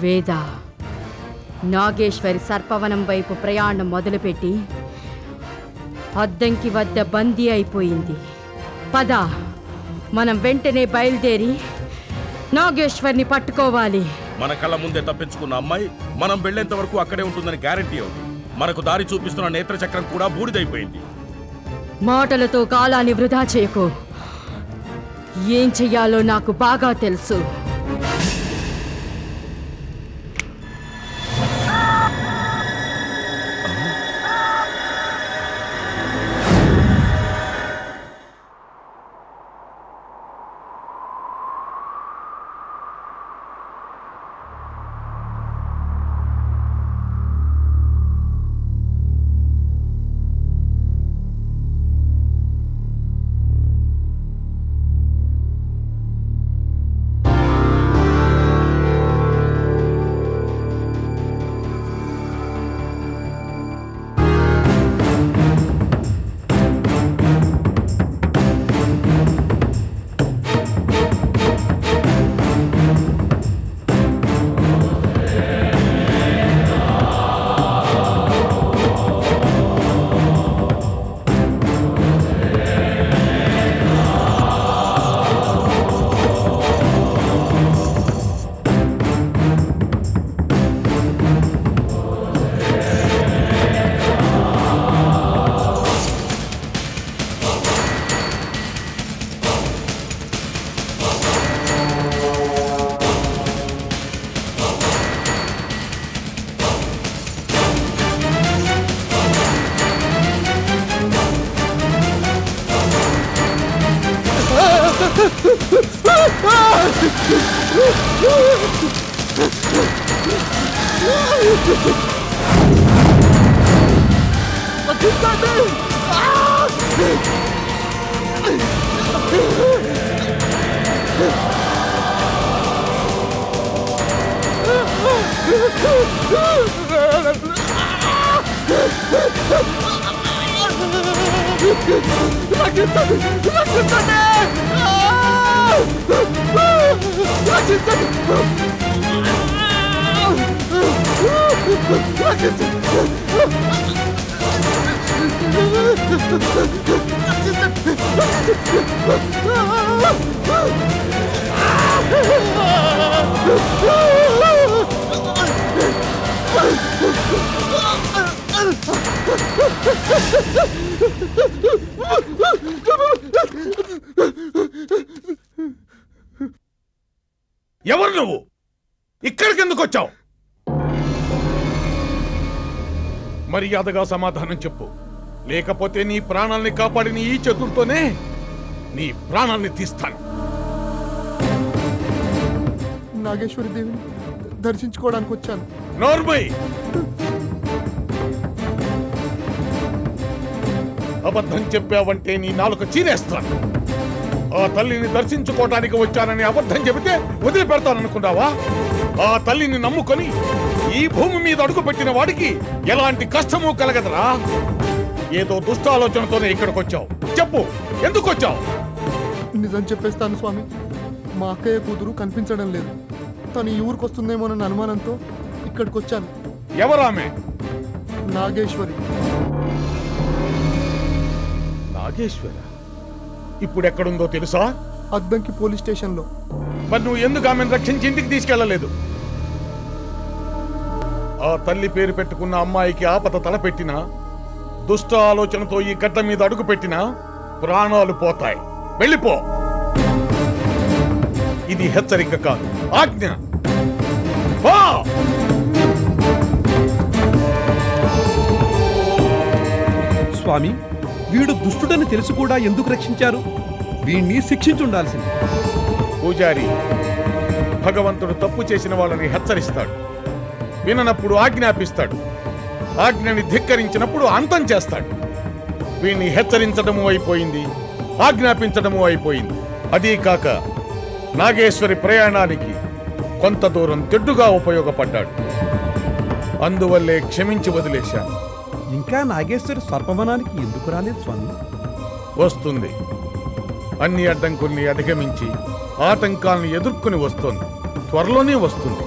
వేద నాగేశ్వరి సర్పవనం వైపు ప్రయాణం మొదలుపెట్టి అద్దంకి వద్ద బందీ అయిపోయింది. పద, మనం వెంటనే బయలుదేరి నాగేశ్వరిని పట్టుకోవాలి. మన కళ్ళ ముందే తప్పించుకున్న అమ్మాయి మనం వెళ్లేంత వరకు అక్కడే ఉంటుందని గ్యారెంటీ ఉంది. మనకు దారి చూపిస్తున్న నేత్రచక్రం కూడా బూడిదైపోయింది. మాటలతో కాలాన్ని వృధా చేయకు. ఏం చెయ్యాలో నాకు బాగా తెలుసు. ఎవరు నువ్వు? ఇక్కడికి ఎందుకు వచ్చావు? మర్యాదగా సమాధానం చెప్పు, లేకపోతే నీ ప్రాణాల్ని కాపాడిన ఈ చేతులతోనే నీ ప్రాణాల్ని తీస్తాను. నాగేశ్వరి దేవిని దర్శించుకోవడానికి వచ్చాను. నోర్మై, అబద్ధం చెప్పావంటే నీ నాలుక చీరేస్తాను. ఆ తల్లిని దర్శించుకోవడానికి వచ్చానని అబద్ధం చెబితే వదిలిపెడతాననుకున్నావా? ఆ తల్లిని నమ్ముకొని ఈ భూమి మీద అడుగుపెట్టిన వాడికి ఎలాంటి కష్టమూ కలగదరా? ఏదో దుష్టాలోచనతోనే ఇక్కడికి వచ్చావు. చెప్పు, ఎందుకు వచ్చావు? నిజం చెప్పేస్తాను స్వామి. మా అక్కయ్య కూతురు కనిపించడం లేదు. తను ఈ ఊరికి వస్తుందేమోనన్న అనుమానంతో ఇక్కడికి వచ్చాను. ఎవరామె? నాగేశ్వరి. నాగేశ్వర ఇప్పుడు ఎక్కడుందో తెలుసా? అద్దంకి పోలీస్ స్టేషన్లో. మరి నువ్వు ఎందుకు ఆమెను రక్షించి ఇంటికి తీసుకెళ్లలేదు? ఆ తల్లి పేరు పెట్టుకున్న అమ్మాయికి ఆపద తలపెట్టినా, దుష్ట ఆలోచనతో ఈ గడ్డ మీద అడుగు పెట్టినా ప్రాణాలు పోతాయి. వెళ్ళిపో. ఇది హెచ్చరిక కాదు, ఆజ్ఞ. స్వామి, వీడు దుష్టుడని తెలుసు కూడా ఎందుకు రక్షించారు? వీణ్ణి శిక్షించుండాల్సింది. పూజారి, భగవంతుడు తప్పు చేసిన వాళ్ళని హెచ్చరిస్తాడు, విననప్పుడు ఆజ్ఞాపిస్తాడు, ఆజ్ఞని ధిక్కరించినప్పుడు అంతం చేస్తాడు. వీణ్ణి హెచ్చరించడము అయిపోయింది, ఆజ్ఞాపించడము అయిపోయింది. అదీ కాక నాగేశ్వరి ప్రయాణానికి కొంత దూరం తెడ్డుగా ఉపయోగపడ్డాడు. అందువల్లే క్షమించి వదిలేశాను. ఇంకా నాగేశ్వరి సర్పవనానికి ఎందుకు రాలేదు స్వామి? వస్తుంది. అన్ని అడ్డంకుల్ని అధిగమించి ఆటంకాలను ఎదుర్కొని వస్తోంది. త్వరలోనే వస్తుంది.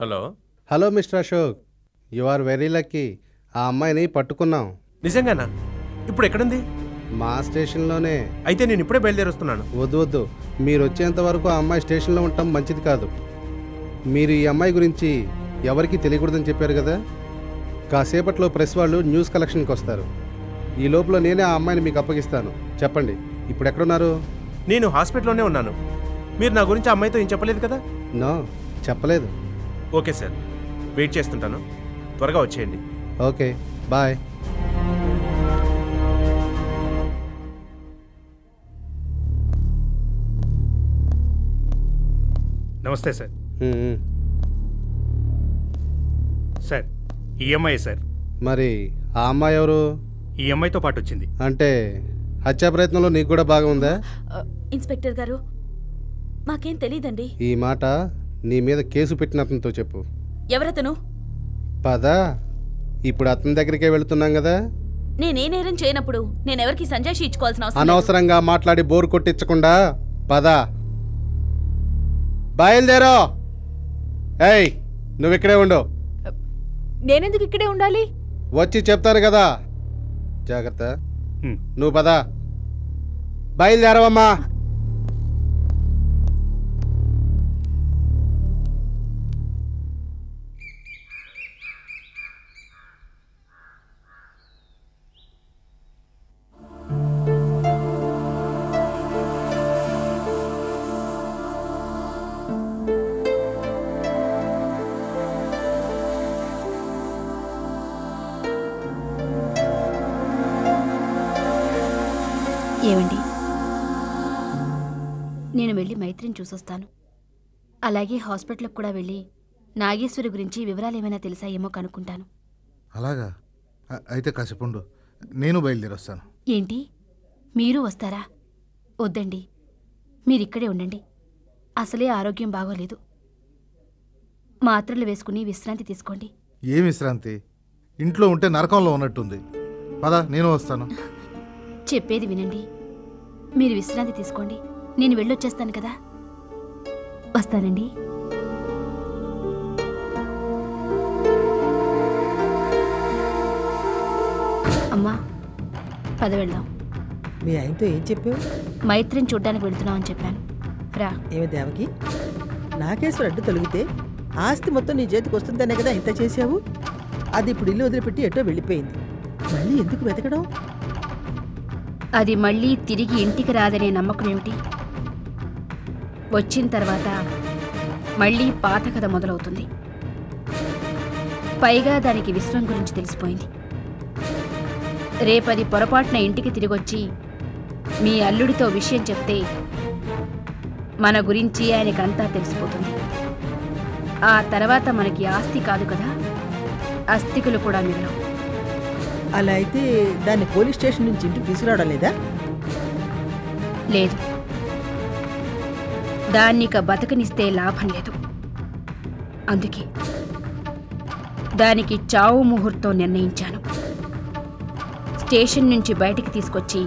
Hello hello mister Ashok, you are very lucky. ఆ అమ్మాయిని పట్టుకున్నాం. నిజంగానా? ఇప్పుడు ఎక్కడుంది? మా స్టేషన్లోనే. అయితే నేను ఇప్పుడే బయలుదేరుస్తున్నాను. వద్దు వద్దు, మీరు వచ్చేంత వరకు ఆ అమ్మాయి స్టేషన్లో ఉండటం మంచిది కాదు. మీరు ఈ అమ్మాయి గురించి ఎవరికీ తెలియకూడదని చెప్పారు కదా. కాసేపట్లో ప్రెస్ వాళ్ళు న్యూస్ కలెక్షన్కి వస్తారు. ఈ లోపల నేనే ఆ అమ్మాయిని మీకు అప్పగిస్తాను. చెప్పండి, ఇప్పుడు ఎక్కడున్నారు? నేను హాస్పిటల్లోనే ఉన్నాను. మీరు నా గురించి అమ్మాయితో ఏం చెప్పలేదు కదా? నో, చెప్పలేదు. ఓకే సార్, వెయిట్ చేస్తుంటాను. త్వరగా వచ్చేయండి. Okay, bye. నమస్తే సార్. సార్, ఈ అమ్మాయి సార్. మరి ఆ అమ్మాయి ఎవరు? ఈ అమ్మాయితో పాటు వచ్చింది. అంటే హత్యా ప్రయత్నంలో నీకు కూడా బాగా ఉందా? ఇన్స్పెక్టర్ గారు, మాకేం తెలీదండి. ఈ మాట నీ మీద కేసు పెట్టిన అతనితో చెప్పు. ఎవరతను? పదా, ఇప్పుడు అతని దగ్గరికే వెళుతున్నాం కదా. నేనే నేరం చేయనప్పుడు నేనెవరికి సంజాయిషి ఇచ్చుకోవాల్సిన అవసరం లేదు. అనవసరంగా మాట్లాడి బోరు కొట్టించకుండా పదా, బయలుదేరో. ఏయ్, నువ్వు ఇక్కడే ఉండు. నేనెందుకు ఇక్కడే ఉండాలి? వచ్చి చెప్తాను కదా. జాగ్రత్త. హ్మ్. నువ్వు పదా, బయలుదేరవమ్మా. ఏమండి, నేను వెళ్ళి మైత్రిని చూసొస్తాను. అలాగే హాస్పిటల్కి కూడా వెళ్ళి నాగేశ్వరి గురించి వివరాలు ఏమైనా తెలుసాయేమో కనుక్కుంటాను. అలాగా? అయితే కాసేపు ఉండు, నేను బయలుదేరొస్తాను. ఏంటి, మీరు వస్తారా? వద్దండి, మీరిక్కడే ఉండండి. అసలే ఆరోగ్యం బాగోలేదు. మాత్రలు వేసుకుని విశ్రాంతి తీసుకోండి. ఏం విశ్రాంతి? ఇంట్లో ఉంటే నరకంలో ఉన్నట్టుంది. పదా, నేను వస్తాను. చెప్పేది వినండి, మీరు విశ్రాంతి తీసుకోండి. నేను వెళ్ళొచ్చేస్తాను కదా. వస్తానండి. అమ్మా, పద వెళ్దాం. మీ ఆయనతో ఏం చెప్పావు? మైత్రిని చూడ్డానికి వెళ్తున్నామని చెప్పాను. రా. ఏమి దేవకి, నాకేశ్వర అడ్డు తొలగితే ఆస్తి మొత్తం నీ చేతికి వస్తుందనే కదా ఇంత చేసావు. అది ఇప్పుడు ఇల్లు వదిలిపెట్టి ఎటో వెళ్ళిపోయింది. మళ్ళీ ఎందుకు వెతకడం? అది మళ్ళీ తిరిగి ఇంటికి రాదనే నమ్మకం ఏమిటి? వచ్చిన తర్వాత మళ్ళీ పాత కథ మొదలవుతుంది. పైగా దానికి విశ్వం గురించి తెలిసిపోయింది. రేపది పొరపాటున ఇంటికి తిరిగొచ్చి మీ అల్లుడితో విషయం చెప్తే మన గురించి ఆయనకంతా తెలిసిపోతుంది. ఆ తర్వాత మనకి ఆస్తి కాదు కదా, అస్థికులు కూడా మిగలవు. అలా అయితే దాన్ని పోలీస్ స్టేషన్ నుంచి ఇంటికి తీసుకురావడం లేదా? లేదు, దాన్నిక బతకనిస్తే లాభం లేదు. అందుకే దానికి చావు ముహూర్తం నిర్ణయించాను. స్టేషన్ నుంచి బయటికి తీసుకొచ్చి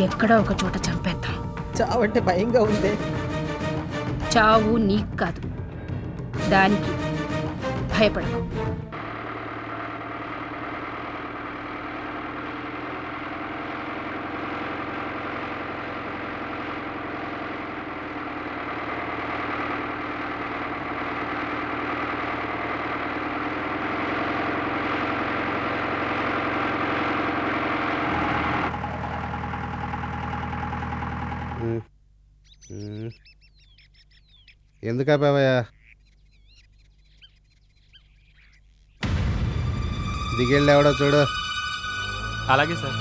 ఎక్కడో ఒక చోట చంపేద్దాం. చావంటే భయంగా ఉందే. చావు నీకు కాదు, దానికి. భయపడకు. ఎందుకు ఆపావయ్యా? దిగెళ్ళి ఎవడో చూడు. అలాగే సార్.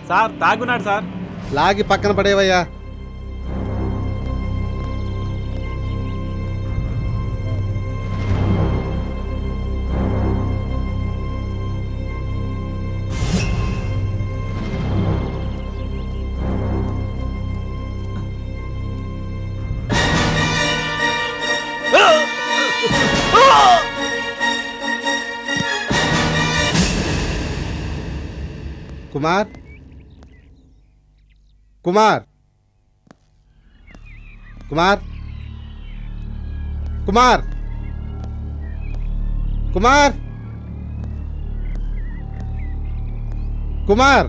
Sir తాగున్నాడు sir. లాగి పక్కన పడేవయ్యా. కుమార్ కుమార్ కుమార్ కుమార్ కుమార్ కుమార్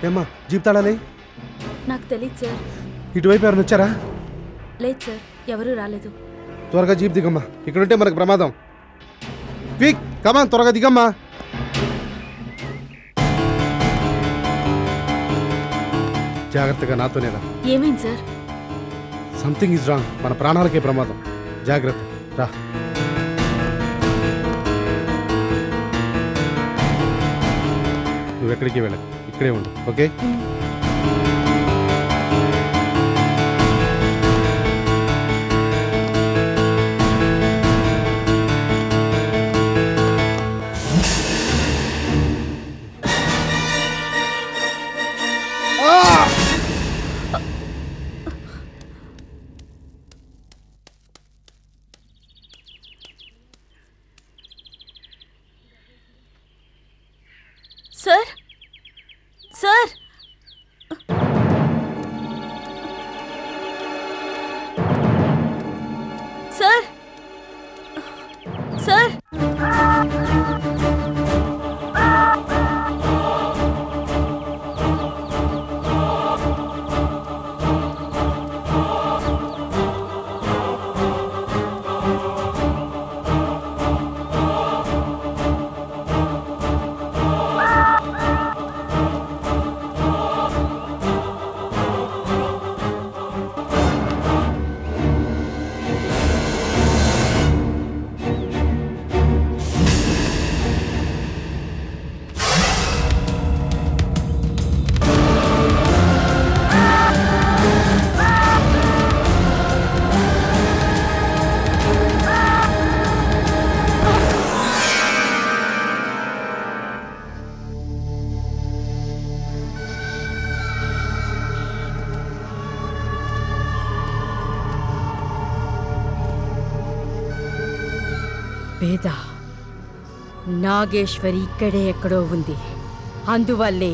ఏమ్మా జీప్ తాళాలి? నాకు తెలియదు సార్. ఇటువైపు ఎవరైనా వచ్చారా? లేదు సార్, ఎవరూ రాలేదు. త్వరగా జీప్ దిగమ్మా, ఇక్కడుంటే మనకు ప్రమాదం. క్విక్ కమాన్, త్వరగా దిగమ్మా. జాగ్రత్తగా నాతోనేరా. ఏమైంది సార్? Something is wrong. మన ప్రాణాలకే ప్రమాదం. జాగ్రత్త రా. నువ్వు ఎక్కడికి వెళ్ళకు, ఇక్కడే ఉండు. Okay? Sir sir sir sir పేద నాగేశ్వరి ఇక్కడే ఎక్కడో ఉంది. అందువల్లే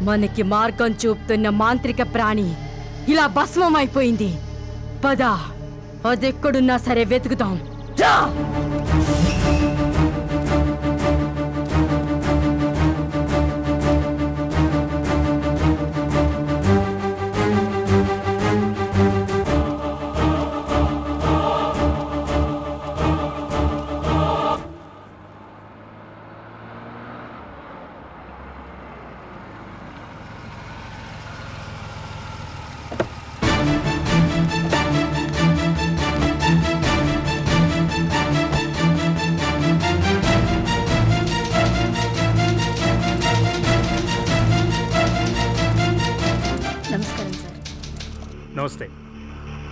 మనకి మార్గం చూపుతున్న మాంత్రిక ప్రాణి ఇలా భస్మం అయిపోయింది. పద, అదెక్కడున్నా సరే వెతుకుతాం. రా! నమస్తే,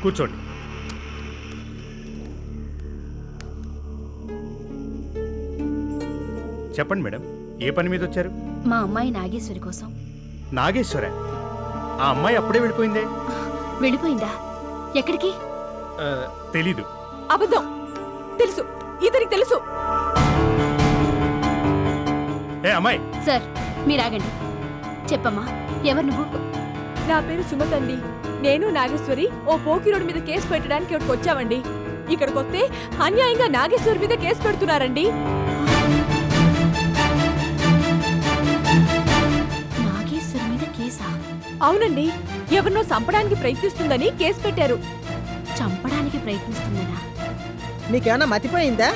కూర్చోండి. చెప్పండి మేడం, ఏ పని మీద వచ్చారు? మా అమ్మాయి నాగేశ్వరి కోసం. నాగేశ్వర? ఆ అమ్మాయి అప్పుడే వెళ్ళిపోయిందే. వెళ్ళిపోయిందా? ఎక్కడికి? తెలీదు. అబద్ధం. తెలుసు, ఇతనికి తెలుసు. ఏ అమ్మాయి! సార్ మీరు ఆగండి. చెప్పమ్మా, ఎవరు నువ్వు? నా పేరు సుమత్ అండి. నేను నాగేశ్వరి ఓ పోకిరోడ్ మీద కేసు పెట్టడానికి ఇక్కడికి వచ్చామండి. ఇక్కడికి వస్తే అన్యాయంగా నాగేశ్వరి మీద కేసు పెడుతున్నారండి. నాగేశ్వరి మీద కేసా? అవునండి, ఎవరినో చంపడానికి ప్రయత్నిస్తుందని కేసు పెట్టారు. చంపడానికి ప్రయత్నిస్తుందనా? మీకేమన్నా మతిపోయిందా?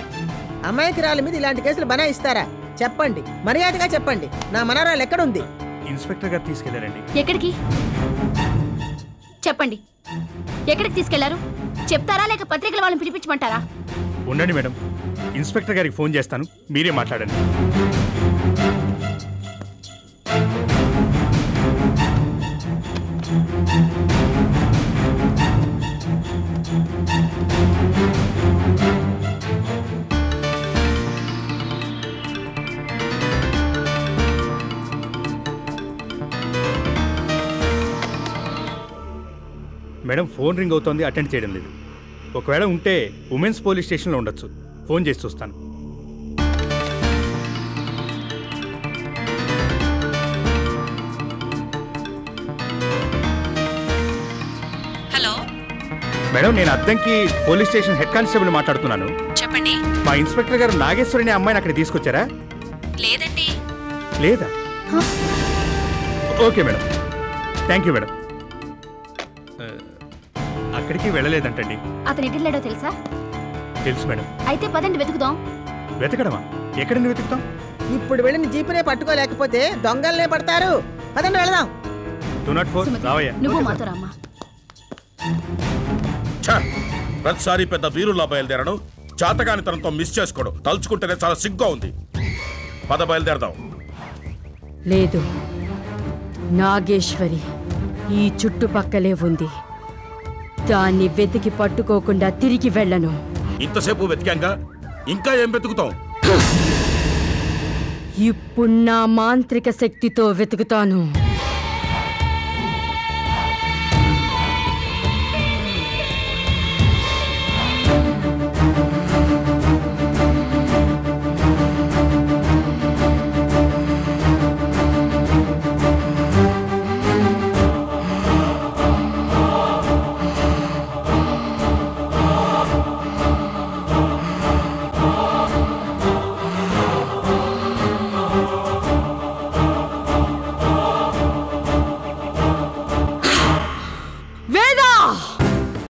అమాయకురాల మీద ఇలాంటి కేసులు బనాయిస్తారా? చెప్పండి, మర్యాదగా చెప్పండి. నా మనవరాలు ఎక్కడుంది? ఇన్స్పెక్టర్ గారు తీసుకెళ్లారండి. ఎక్కడికి చెప్పండి. ఎక్కడికి తీసుకెళ్లారు చెప్తారా, లేక పత్రికల వాళ్ళని పిలిపించమంటారా? ఉండండి మేడం, ఇన్స్పెక్టర్ గారికి ఫోన్ చేస్తాను, మీరే మాట్లాడండి. మేడం ఫోన్ రింగ్ అవుతోంది, అటెండ్ చేయడం లేదు. ఒకవేళ ఉంటే ఉమెన్స్ పోలీస్ స్టేషన్లో ఉండొచ్చు. ఫోన్ చేసి చూస్తాను. హలో మేడం, నేను Addanki police station head constable మాట్లాడుతున్నాను. చెప్పండి. మా ఇన్స్పెక్టర్ గారు నాగేశ్వరిని అమ్మాయిని అక్కడ తీసుకొచ్చారా? లేదండి. లేదా? Okay madam, thank you madam. అక్కడికి వెళ్ళలేదంటండి. అతను ఎటెళ్ళాడో తెలుసా? తెలుసు మేడం. అయితే పదండి వెతుకుదాం. వెతకడమా? ఎక్కడని వెతుకుతాం? ఇప్పుడు వెళ్ళిన జీపునే పట్టుకోలేకపోతే దొంగల్నే పడతారు. పదండి వెళదాం. 204 రావయ్యా. నువ్వు మాతో రామ్మా. ప్రతిసారి పెద్ద వీరుల్లా బయలుదేరడం, చాతగానితనంతో మిస్ చేసుకోవడం తలుచుకుంటేనే చాలా సిగ్గా ఉంది. పద బయలుదేరదాం. లేదు, నాగేశ్వరి ఈ చుట్టుపక్కలే ఉంది. దాన్ని వెతికి పట్టుకోకుండా తిరిగి వెళ్ళను. ఇంతసేపు వెతికాంగా, ఇంకా ఏం వెతుకుతాం? ఇప్పుడు నా మాంత్రిక శక్తితో వెతుకుతాను.